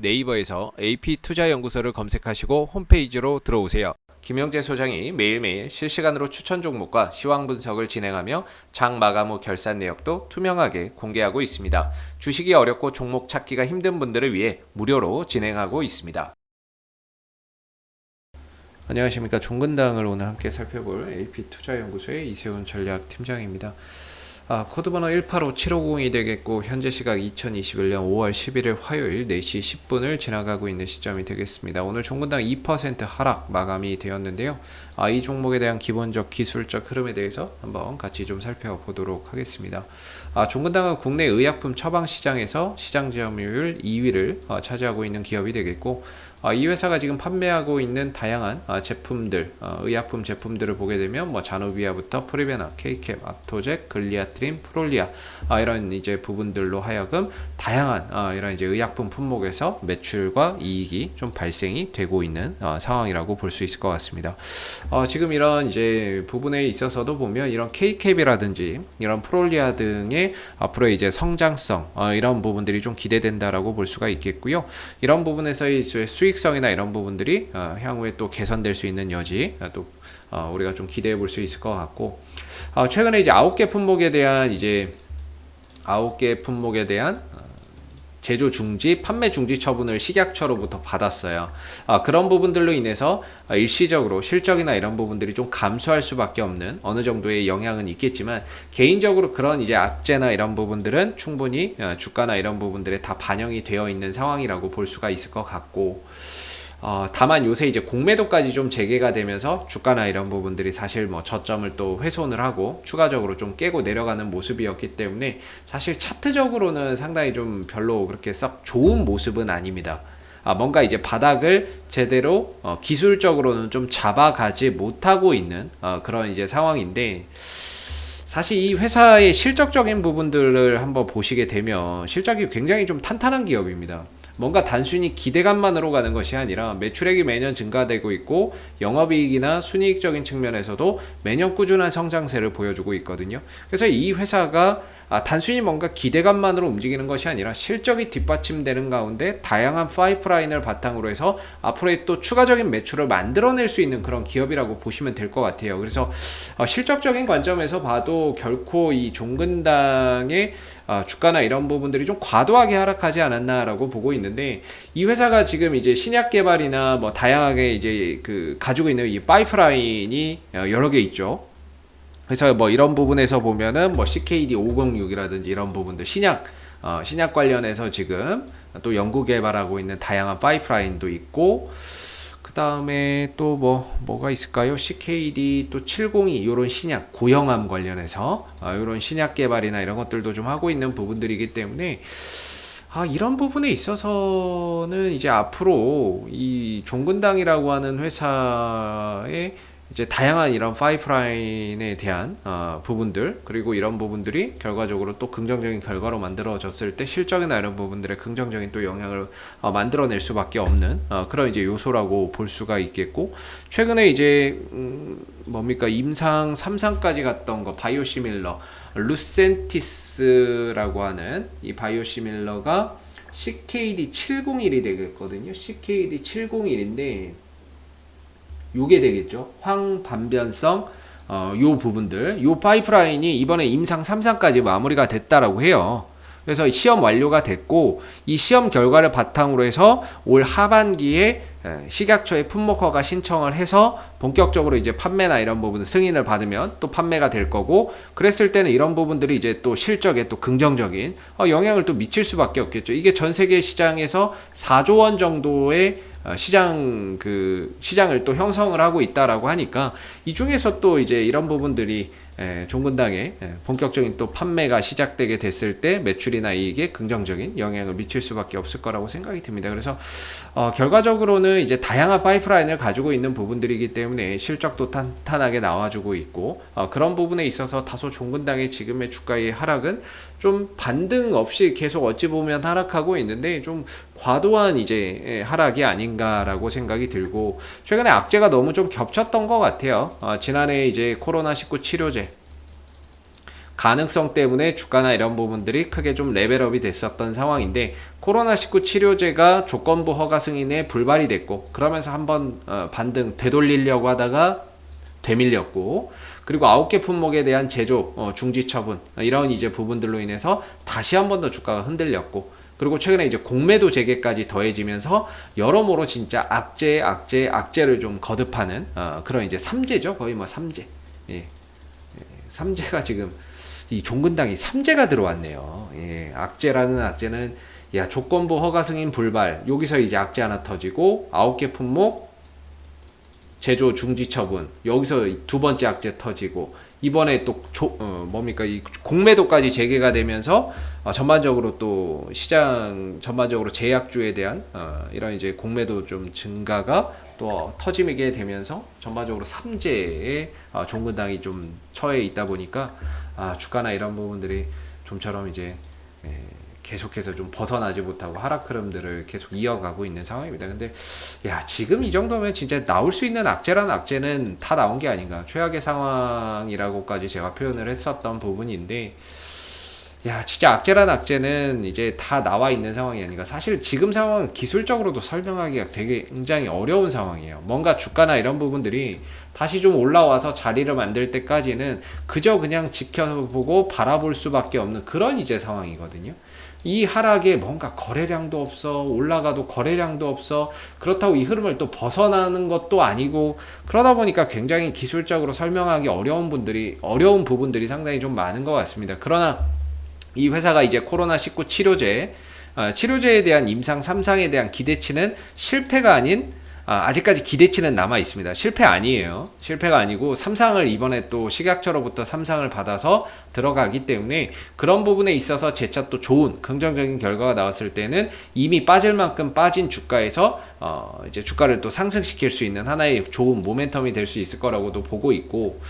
네이버에서 AP투자연구소를 검색하시고 홈페이지로 들어오세요. 김영재 소장이 매일매일 실시간으로 추천 종목과 시황 분석을 진행하며 장 마감 후 결산 내역도 투명하게 공개하고 있습니다. 주식이 어렵고 종목 찾기가 힘든 분들을 위해 무료로 진행하고 있습니다. 안녕하십니까. 종근당을 오늘 함께 살펴볼 AP투자연구소의 이세훈 전략팀장입니다. 코드번호 185750이 되겠고 현재 시각 2021년 5월 11일 화요일 4시 10분을 지나가고 있는 시점이 되겠습니다. 오늘 종근당 2% 하락 마감이 되었는데요. 이 종목에 대한 기본적 기술적 흐름에 대해서 한번 같이 좀 살펴보도록 하겠습니다. 종근당은 국내 의약품 처방 시장에서 시장 점유율 2위를 차지하고 있는 기업이 되겠고, 이 회사가 지금 판매하고 있는 다양한 제품들, 의약품 제품들을 보게 되면 자노비아부터 프리베나, 케이캡, 아토젝, 글리아트린, 프롤리아 이런 이제 부분들로 하여금 다양한 이런 이제 의약품 품목에서 매출과 이익이 좀 발생이 되고 있는 상황이라고 볼 수 있을 것 같습니다. 지금 이런 이제 부분에 있어서도 보면 이런 케이캡이라든지 이런 프롤리아 등의 앞으로 이제 성장성 이런 부분들이 좀 기대된다라고 볼 수가 있겠고요. 이런 부분에서 이제 수익성이나 이런 부분들이 향후에 또 개선될 수 있는 여지 또 우리가 좀 기대해 볼 수 있을 것 같고, 최근에 이제 9개 품목에 대한 제조 중지, 판매 중지 처분을 식약처로부터 받았어요. 그런 부분들로 인해서 일시적으로 실적이나 이런 부분들이 좀 감소할 수밖에 없는 어느 정도의 영향은 있겠지만, 개인적으로 그런 이제 악재나 이런 부분들은 충분히 주가나 이런 부분들에 다 반영이 되어 있는 상황이라고 볼 수가 있을 것 같고, 다만 요새 이제 공매도까지 좀 재개가 되면서 주가나 이런 부분들이 사실 저점을 또 훼손을 하고 추가적으로 좀 깨고 내려가는 모습이었기 때문에 사실 차트적으로는 상당히 좀 별로 그렇게 썩 좋은 모습은 아닙니다. 뭔가 이제 바닥을 제대로 기술적으로는 좀 잡아가지 못하고 있는 그런 이제 상황인데, 사실 이 회사의 실적적인 부분들을 한번 보시게 되면 실적이 굉장히 좀 탄탄한 기업입니다. 뭔가 단순히 기대감만으로 가는 것이 아니라 매출액이 매년 증가되고 있고 영업이익이나 순이익적인 측면에서도 매년 꾸준한 성장세를 보여주고 있거든요. 그래서 이 회사가 단순히 뭔가 기대감만으로 움직이는 것이 아니라 실적이 뒷받침되는 가운데 다양한 파이프라인을 바탕으로 해서 앞으로의 또 추가적인 매출을 만들어낼 수 있는 그런 기업이라고 보시면 될 것 같아요. 그래서 실적적인 관점에서 봐도 결코 이 종근당의 주가나 이런 부분들이 좀 과도하게 하락하지 않았나라고 보고 있는데, 이 회사가 지금 이제 신약 개발이나 다양하게 이제 가지고 있는 이 파이프라인이 여러 개 있죠. 그래서 이런 부분에서 보면은 CKD 506이라든지 이런 부분들 신약 관련해서 지금 또 연구 개발하고 있는 다양한 파이프라인도 있고, 그 다음에 또 뭐가 있을까요? CKD 또 702 요런 신약 고형암 관련해서 요런 신약 개발이나 이런 것들도 좀 하고 있는 부분들이기 때문에 이런 부분에 있어서는 이제 앞으로 이 종근당이라고 하는 회사의 이제 다양한 이런 파이프라인에 대한 부분들, 그리고 이런 부분들이 결과적으로 또 긍정적인 결과로 만들어졌을 때 실적이나 이런 부분들의 긍정적인 또 영향을 만들어낼 수밖에 없는 그런 이제 요소라고 볼 수가 있겠고, 최근에 이제 임상 3상까지 갔던 거 바이오시밀러 루센티스라고 하는 이 바이오시밀러가 CKD 701이 되겠거든요. CKD 701인데 요게 되겠죠. 황반변성 요 부분들, 요 파이프라인이 이번에 임상 3상까지 마무리가 됐다라고 해요. 그래서 시험 완료가 됐고, 이 시험 결과를 바탕으로 해서 올 하반기에 식약처에 품목허가 신청을 해서 본격적으로 이제 판매나 이런 부분 승인을 받으면 또 판매가 될 거고, 그랬을 때는 이런 부분들이 이제 또 실적에 또 긍정적인 영향을 또 미칠 수밖에 없겠죠. 이게 전 세계 시장에서 4조 원 정도의 시장을 또 형성을 하고 있다라고 하니까, 이 중에서 또 이제 이런 부분들이 종근당에 본격적인 또 판매가 시작되게 됐을 때 매출이나 이익에 긍정적인 영향을 미칠 수밖에 없을 거라고 생각이 듭니다. 그래서 결과적으로는 이제 다양한 파이프라인을 가지고 있는 부분들이기 때문에 실적도 탄탄하게 나와주고 있고, 그런 부분에 있어서 다소 종근당의 지금의 주가의 하락은 좀 반등 없이 계속 어찌 보면 하락하고 있는데 좀 과도한 이제 하락이 아닌가라고 생각이 들고, 최근에 악재가 너무 좀 겹쳤던 것 같아요. 지난해 이제 코로나19 치료제 가능성 때문에 주가나 이런 부분들이 크게 좀 레벨업이 됐었던 상황인데 코로나19 치료제가 조건부 허가 승인에 불발이 됐고 그러면서 한번 반등 되돌리려고 하다가 되밀렸고 그리고 9개 품목에 대한 제조 중지 처분 이런 이제 부분들로 인해서 다시 한 번 더 주가가 흔들렸고 그리고 최근에 이제 공매도 재개까지 더해지면서 여러모로 진짜 악재를 좀 거듭하는 그런 이제 삼재죠. 거의 뭐 삼재. 예. 삼재가 지금 이 종근당이 삼재가 들어왔네요. 예. 악재라는 악재는 야 조건부 허가 승인 불발 여기서 이제 악재 하나 터지고 9개 품목 제조 중지 처분 여기서 두 번째 악재 터지고 이번에 또 이 공매도까지 재개가 되면서 전반적으로 또 시장 전반적으로 제약주에 대한 이런 이제 공매도 좀 증가가 또 터지게 되면서 전반적으로 삼재의 종근당이 좀 처해 있다 보니까 주가나 이런 부분들이 좀처럼 이제 계속해서 좀 벗어나지 못하고 하락 흐름들을 계속 이어가고 있는 상황입니다. 근데 야 지금 이 정도면 진짜 나올 수 있는 악재라는 악재는 다 나온 게 아닌가 최악의 상황이라고까지 제가 표현을 했었던 부분인데 야 진짜 악재라는 악재는 이제 다 나와 있는 상황이 아닌가. 사실 지금 상황은 기술적으로도 설명하기가 되게 굉장히 어려운 상황이에요. 뭔가 주가나 이런 부분들이 다시 좀 올라와서 자리를 만들 때까지는 그저 그냥 지켜보고 바라볼 수밖에 없는 그런 이제 상황이거든요. 이 하락에 뭔가 거래량도 없어 올라가도 거래량도 없어 그렇다고 이 흐름을 또 벗어나는 것도 아니고 그러다 보니까 굉장히 기술적으로 설명하기 어려운 부분들이 상당히 좀 많은 것 같습니다. 그러나 이 회사가 이제 코로나19 치료제에 대한 임상 3상에 대한 기대치는 실패가 아닌 아직까지 기대치는 남아 있습니다. 실패 아니에요. 실패가 아니고 3상을 이번에 또 식약처로부터 3상을 받아서 들어가기 때문에 그런 부분에 있어서 재차 또 좋은 긍정적인 결과가 나왔을 때는 이미 빠질 만큼 빠진 주가에서 이제 주가를 또 상승시킬 수 있는 하나의 좋은 모멘텀이 될 수 있을 거라고도 보고 있고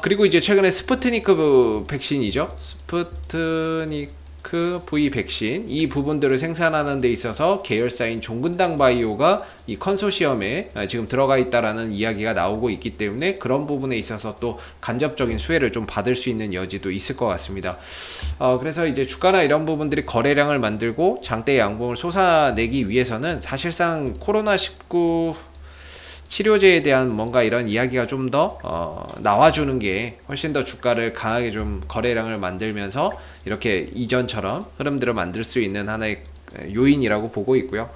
그리고 이제 최근에 스푸트니크 백신이죠. 스푸트니크 V 백신 이 부분들을 생산하는 데 있어서 계열사인 종근당 바이오가 이 컨소시엄에 지금 들어가 있다라는 이야기가 나오고 있기 때문에 그런 부분에 있어서 또 간접적인 수혜를 좀 받을 수 있는 여지도 있을 것 같습니다. 그래서 이제 주가나 이런 부분들이 거래량을 만들고 장대 양봉을 솟아내기 위해서는 사실상 코로나19 치료제에 대한 뭔가 이런 이야기가 좀 더 나와주는 게 훨씬 더 주가를 강하게 좀 거래량을 만들면서 이렇게 이전처럼 흐름들을 만들 수 있는 하나의 요인이라고 보고 있고요.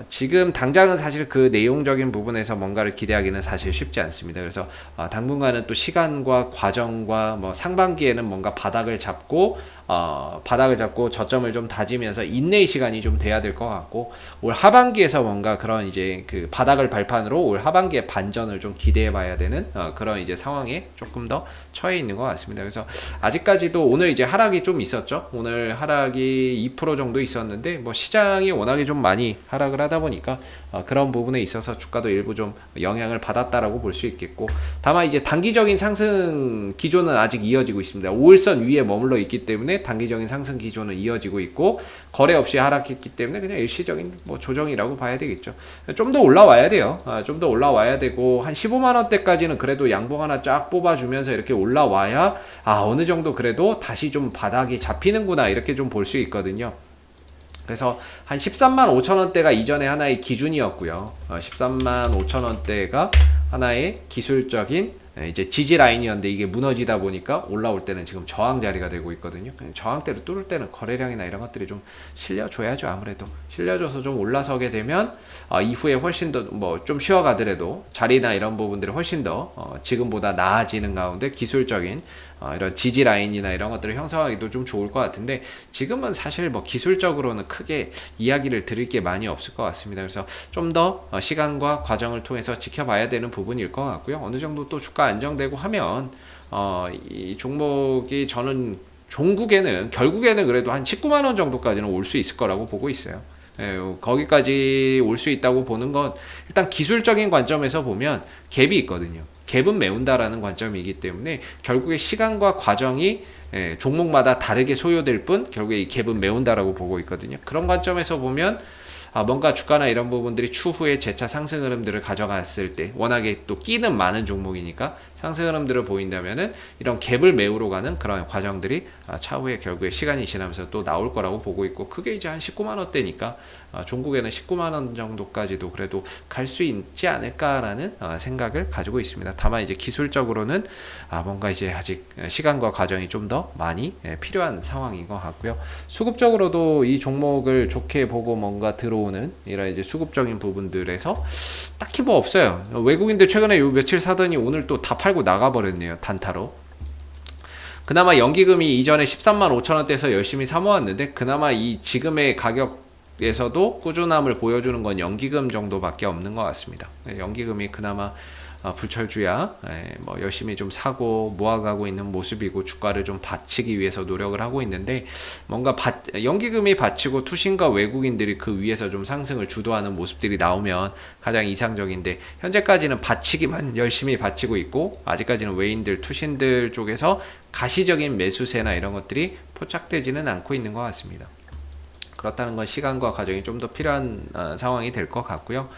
지금 당장은 사실 그 내용적인 부분에서 뭔가를 기대하기는 사실 쉽지 않습니다. 그래서 당분간은 또 시간과 과정과 뭐 상반기에는 뭔가 바닥을 잡고 저점을 좀 다지면서 인내의 시간이 좀 돼야 될 것 같고 올 하반기에서 뭔가 그런 이제 그 바닥을 발판으로 올 하반기에 반전을 좀 기대해 봐야 되는 그런 이제 상황에 조금 더 처해 있는 것 같습니다. 그래서 아직까지도 오늘 이제 하락이 좀 있었죠. 오늘 하락이 2% 정도 있었는데 뭐 시장이 워낙에 좀 많이 하락을 하다 보니까 그런 부분에 있어서 주가도 일부 좀 영향을 받았다라고 볼 수 있겠고 다만 이제 단기적인 상승 기조는 아직 이어지고 있습니다. 5일선 위에 머물러 있기 때문에 단기적인 상승 기조는 이어지고 있고 거래 없이 하락했기 때문에 그냥 일시적인 뭐 조정이라고 봐야 되겠죠. 좀 더 올라와야 돼요. 좀 더 올라와야 되고 한 15만 원대까지는 그래도 양봉 하나 쫙 뽑아주면서 이렇게 올라와야 어느 정도 그래도 다시 좀 바닥이 잡히는구나 이렇게 좀 볼 수 있거든요. 그래서 한 13만 5천 원대가 이전에 하나의 기준이었고요. 13만 5천 원대가 하나의 기술적인 이제 지지 라인이었는데 이게 무너지다 보니까 올라올 때는 지금 저항 자리가 되고 있거든요. 저항대를 뚫을 때는 거래량이나 이런 것들이 좀 실려줘야죠. 아무래도 실려줘서 좀 올라서게 되면 이후에 훨씬 더 뭐 좀 쉬어가더라도 자리나 이런 부분들이 훨씬 더 지금보다 나아지는 가운데 기술적인 이런 지지 라인이나 이런 것들을 형성하기도 좀 좋을 것 같은데 지금은 사실 뭐 기술적으로는 크게 이야기를 드릴 게 많이 없을 것 같습니다. 그래서 좀 더 시간과 과정을 통해서 지켜봐야 되는 부분일 것 같고요. 어느 정도 또 주가 안정되고 하면 이 종목이 저는 결국에는 그래도 한 19만 원 정도까지는 올 수 있을 거라고 보고 있어요. 거기까지 올 수 있다고 보는 건 일단 기술적인 관점에서 보면 갭이 있거든요. 갭은 메운다라는 관점이기 때문에 결국에 시간과 과정이 종목마다 다르게 소요될 뿐 결국에 이 갭은 메운다라고 보고 있거든요. 그런 관점에서 보면 뭔가 주가나 이런 부분들이 추후에 재차 상승 흐름들을 가져갔을 때 워낙에 또 끼는 많은 종목이니까 상승 흐름들을 보인다면은 이런 갭을 메우러 가는 그런 과정들이 차후에 결국에 시간이 지나면서 또 나올 거라고 보고 있고, 그게 이제 한 19만 원대니까 종국에는 19만 원 정도까지도 그래도 갈 수 있지 않을까라는 생각을 가지고 있습니다. 다만 이제 기술적으로는 뭔가 이제 아직 시간과 과정이 좀 더 많이 필요한 상황인 것 같고요. 수급적으로도 이 종목을 좋게 보고 뭔가 들어오는 이런 이제 수급적인 부분들에서 딱히 뭐 없어요. 외국인들 최근에 요 며칠 사더니 오늘 또 다 팔고 나가버렸네요, 단타로. 그나마 연기금이 이전에 13만 5천 원대에서 열심히 사모았는데, 그나마 이 지금의 가격에서도 꾸준함을 보여주는 건 연기금 정도밖에 없는 것 같습니다. 연기금이 그나마 불철주야 뭐 열심히 좀 사고 모아가고 있는 모습이고, 주가를 좀 받치기 위해서 노력을 하고 있는데, 뭔가 연기금이 받치고 투신과 외국인들이 그 위에서 좀 상승을 주도하는 모습들이 나오면 가장 이상적인데, 현재까지는 받치기만 열심히 받치고 있고, 아직까지는 외인들 투신들 쪽에서 가시적인 매수세나 이런 것들이 포착되지는 않고 있는 것 같습니다. 그렇다는 건 시간과 과정이 좀 더 필요한 상황이 될 것 같고요.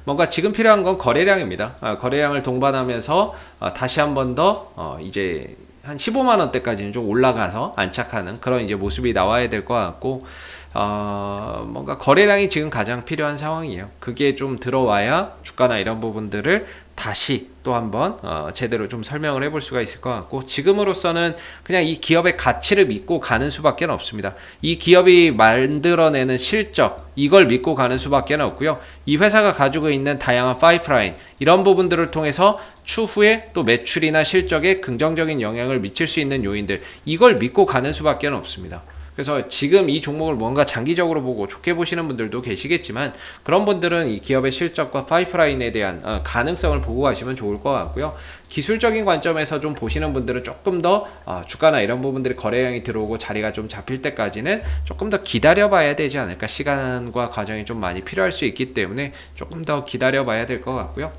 뭔가 지금 필요한 건 거래량입니다. 거래량을 동반하면서 다시 한 번 더 이제 한 15만 원대까지는 좀 올라가서 안착하는 그런 이제 모습이 나와야 될 것 같고, 뭔가 거래량이 지금 가장 필요한 상황이에요. 그게 좀 들어와야 주가나 이런 부분들을 다시 또 한번 제대로 좀 설명을 해볼 수가 있을 것 같고, 지금으로서는 그냥 이 기업의 가치를 믿고 가는 수밖에 없습니다. 이 기업이 만들어내는 실적, 이걸 믿고 가는 수밖에 없고요. 이 회사가 가지고 있는 다양한 파이프라인, 이런 부분들을 통해서 추후에 또 매출이나 실적에 긍정적인 영향을 미칠 수 있는 요인들, 이걸 믿고 가는 수밖에 없습니다. 그래서 지금 이 종목을 뭔가 장기적으로 보고 좋게 보시는 분들도 계시겠지만, 그런 분들은 이 기업의 실적과 파이프라인에 대한 가능성을 보고 가시면 좋을 것 같고요. 기술적인 관점에서 좀 보시는 분들은 조금 더 주가나 이런 부분들이 거래량이 들어오고 자리가 좀 잡힐 때까지는 조금 더 기다려 봐야 되지 않을까. 시간과 과정이 좀 많이 필요할 수 있기 때문에 조금 더 기다려 봐야 될 것 같고요.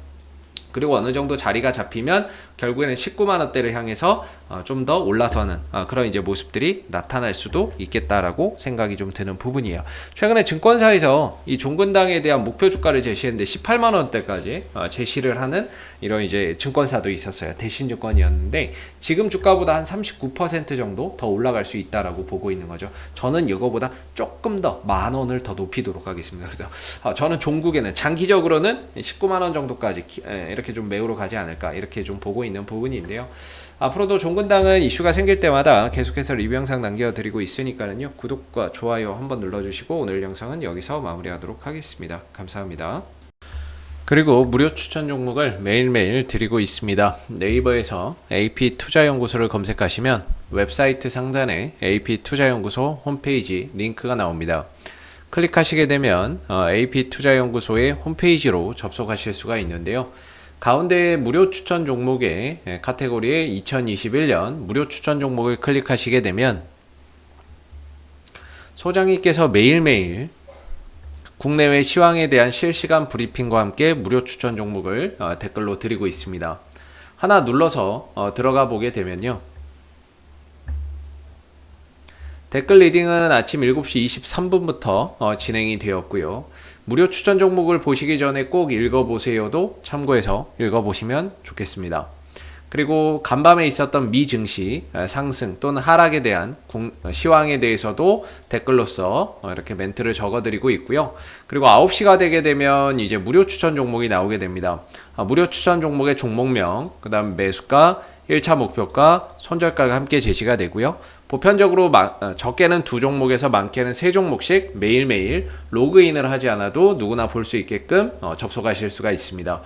그리고 어느 정도 자리가 잡히면 결국에는 19만 원대를 향해서 좀 더 올라서는 그런 이제 모습들이 나타날 수도 있겠다라고 생각이 좀 드는 부분이에요. 최근에 증권사에서 이 종근당에 대한 목표 주가를 제시했는데 18만 원대까지 제시를 하는 이런 이제 증권사도 있었어요. 대신증권이었는데 지금 주가보다 한 39% 정도 더 올라갈 수 있다라고 보고 있는 거죠. 저는 이거보다 조금 더 10,000원을 더 높이도록 하겠습니다. 그래서 저는 종국에는 장기적으로는 19만 원 정도까지 이렇게 좀 매우러 가지 않을까, 이렇게 좀 보고 있는 부분인데요. 앞으로도 종근당은 이슈가 생길 때마다 계속해서 리뷰 영상 남겨드리고 있으니까요. 구독과 좋아요 한번 눌러주시고, 오늘 영상은 여기서 마무리하도록 하겠습니다. 감사합니다. 그리고 무료 추천 종목을 매일매일 드리고 있습니다. 네이버에서 AP투자연구소를 검색하시면 웹사이트 상단에 AP투자연구소 홈페이지 링크가 나옵니다. 클릭하시게 되면 AP투자연구소의 홈페이지로 접속하실 수가 있는데요. 가운데 무료 추천 종목의 카테고리에 2021년 무료 추천 종목을 클릭하시게 되면 소장님께서 매일매일 국내외 시황에 대한 실시간 브리핑과 함께 무료 추천 종목을 댓글로 드리고 있습니다. 하나 눌러서 들어가 보게 되면요. 댓글 리딩은 아침 7시 23분부터 진행이 되었고요. 무료 추천 종목을 보시기 전에 꼭 읽어보세요도 참고해서 읽어보시면 좋겠습니다. 그리고 간밤에 있었던 미 증시 상승 또는 하락에 대한 시황에 대해서도 댓글로서 이렇게 멘트를 적어드리고 있고요. 그리고 9시가 되게 되면 이제 무료 추천 종목이 나오게 됩니다. 무료 추천 종목의 종목명, 그 다음 매수가, 1차 목표가, 손절가가 함께 제시가 되고요. 보편적으로 적게는 2종목에서 많게는 3종목씩 매일매일 로그인을 하지 않아도 누구나 볼 수 있게끔 접속하실 수가 있습니다.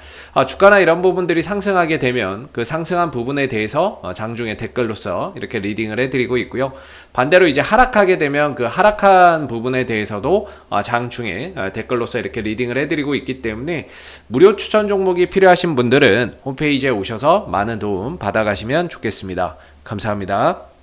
주가나 이런 부분들이 상승하게 되면 그 상승한 부분에 대해서 장중에 댓글로서 이렇게 리딩을 해드리고 있고요. 반대로 이제 하락하게 되면 그 하락한 부분에 대해서도 장중에 댓글로서 이렇게 리딩을 해드리고 있기 때문에 무료 추천 종목이 필요하신 분들은 홈페이지에 오셔서 많은 도움 받아가시면 좋겠습니다. 감사합니다.